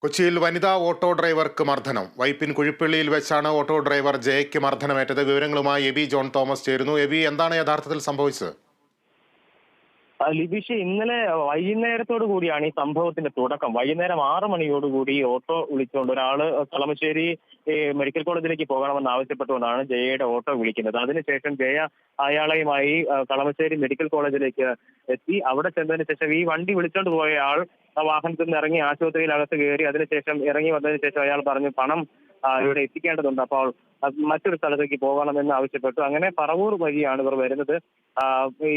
കൊച്ചിയിൽ വനിതാ ഓട്ടോ ഡ്രൈവർക്ക് മർദ്ദനം. വൈപ്പിൻ കുഴിപ്പള്ളിയിൽ വെച്ചാണ് ഓട്ടോ ഡ്രൈവർ ജയയ്ക്ക് മർദ്ദനമേറ്റത്. വിവരങ്ങളുമായി എബി ജോൺ തോമസ് ചേരുന്നു. എബി, എന്താണ് യഥാർത്ഥത്തിൽ സംഭവിച്ചത്? ലിബീഷ്, ഇന്നലെ വൈകുന്നേരത്തോടു കൂടിയാണ് ഈ സംഭവത്തിന്റെ തുടക്കം. വൈകുന്നേരം 6 മണിയോടുകൂടി ഓട്ടോ വിളിച്ചുകൊണ്ട് ഒരാള് കളമശ്ശേരി മെഡിക്കൽ കോളേജിലേക്ക് പോകണമെന്ന് ആവശ്യപ്പെട്ടുകൊണ്ടാണ് ജയയുടെ ഓട്ടോ വിളിക്കുന്നത്. അതിനുശേഷം ജയ അയാളെയുമായി കളമശ്ശേരി മെഡിക്കൽ കോളേജിലേക്ക് എത്തി. അവിടെ ചെന്നതിന് ശേഷം ഈ വണ്ടി വിളിച്ചോണ്ട് പോയ ആൾ ആ വാഹനത്തിൽ നിന്ന് ഇറങ്ങി ആശുപത്രിയിലകത്ത് കയറി. അതിനുശേഷം ഇറങ്ങി വന്നതിന് ശേഷം അയാൾ പറഞ്ഞു പണം ഇവിടെ എത്തിക്കേണ്ടതുണ്ട്, അപ്പോൾ മറ്റൊരു സ്ഥലത്തേക്ക് പോകണമെന്ന് ആവശ്യപ്പെട്ടു. അങ്ങനെ പറവൂർ വഴിയാണ് ഇവർ വരുന്നത്. ഈ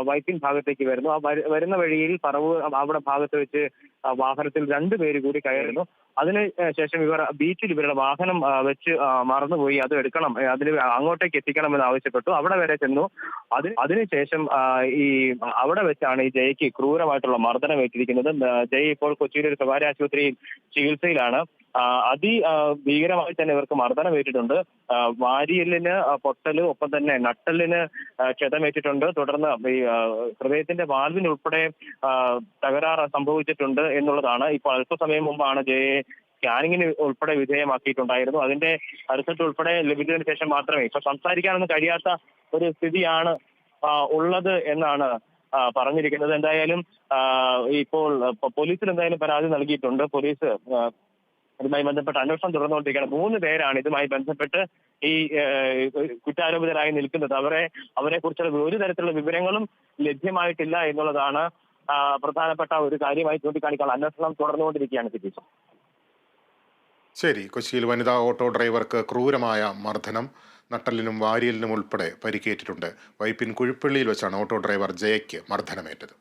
വൈപ്പിൻ ഭാഗത്തേക്ക് വരുന്നു. ആ വരുന്ന വഴിയിൽ പറവൂർ അവിടെ ഭാഗത്ത് വെച്ച് വാഹനത്തിൽ 2 പേര് കൂടി കയറുന്നു. അതിന് ശേഷം ഇവർ ബീച്ചിൽ ഇവരുടെ വാഹനം വെച്ച് മറന്നുപോയി. അത് എടുക്കണം, അതിന് അങ്ങോട്ടേക്ക് എത്തിക്കണമെന്ന് ആവശ്യപ്പെട്ടു. അവിടെ വരെ ചെന്നു. അതിനുശേഷം ഈ അവിടെ വെച്ചാണ് ഈ ജയയ്ക്ക് ക്രൂരമായിട്ടുള്ള മർദ്ദനം ഏറ്റിരിക്കുന്നത്. ജയ് ഇപ്പോൾ കൊച്ചിയിലെ ഒരു സ്വകാര്യ ആശുപത്രിയിൽ ചികിത്സയിലാണ്. ഭീകരമായി തന്നെ ഇവർക്ക് മർദ്ദനമേറ്റിട്ടുണ്ട്. വാരിയലിന് പൊട്ടല്, ഒപ്പം തന്നെ നട്ടെല്ലിന് ക്ഷതമേറ്റിട്ടുണ്ട്. തുടർന്ന് ഈ ഹൃദയത്തിന്റെ വാൽവിനുൾപ്പെടെ തകരാറ് സംഭവിച്ചിട്ടുണ്ട് എന്നുള്ളതാണ്. ഇപ്പോൾ അല്പസമയം മുമ്പാണ് ജയയെ സ്കാനിങ്ങിന് ഉൾപ്പെടെ വിധേയമാക്കിയിട്ടുണ്ടായിരുന്നു. അതിന്റെ റിസൾട്ട് ഉൾപ്പെടെ ലഭിച്ചതിന് ശേഷം മാത്രമേ ഇപ്പൊ സംസാരിക്കാനൊന്നും കഴിയാത്ത ഒരു സ്ഥിതിയാണ് ഉള്ളത് എന്നാണ് പറഞ്ഞിരിക്കുന്നത്. എന്തായാലും ഇപ്പോൾ പോലീസിൽ എന്തായാലും പരാതി നൽകിയിട്ടുണ്ട്. പോലീസ് ഇതുമായി ബന്ധപ്പെട്ട് അന്വേഷണം തുടർന്നുകൊണ്ടിരിക്കുകയാണ്. 3 പേരാണ് ഇതുമായി ബന്ധപ്പെട്ട് ഈ കുറ്റാരോപിതരായി നിൽക്കുന്നത്. അവരെ കുറിച്ചുള്ള ഒരു തരത്തിലുള്ള വിവരങ്ങളും ലഭ്യമായിട്ടില്ല എന്നുള്ളതാണ് പ്രധാനപ്പെട്ട ഒരു കാര്യമായി ചൂണ്ടിക്കാണിക്കാൻ അന്വേഷണം തുടർന്നുകൊണ്ടിരിക്കുകയാണ്. സിറ്റീസ്. ശരി, കൊച്ചിയിൽ വനിതാ ഓട്ടോ ഡ്രൈവർക്ക് ക്രൂരമായ മർദ്ദനം, നട്ടലിനും വാരിയലിനും ഉൾപ്പെടെ പരിക്കേറ്റിട്ടുണ്ട്. വൈപ്പിൻ കുഴിപ്പള്ളിയിൽ വെച്ചാണ് ഓട്ടോ ഡ്രൈവർ ജയയ്ക്ക് മർദ്ദനമേറ്റത്.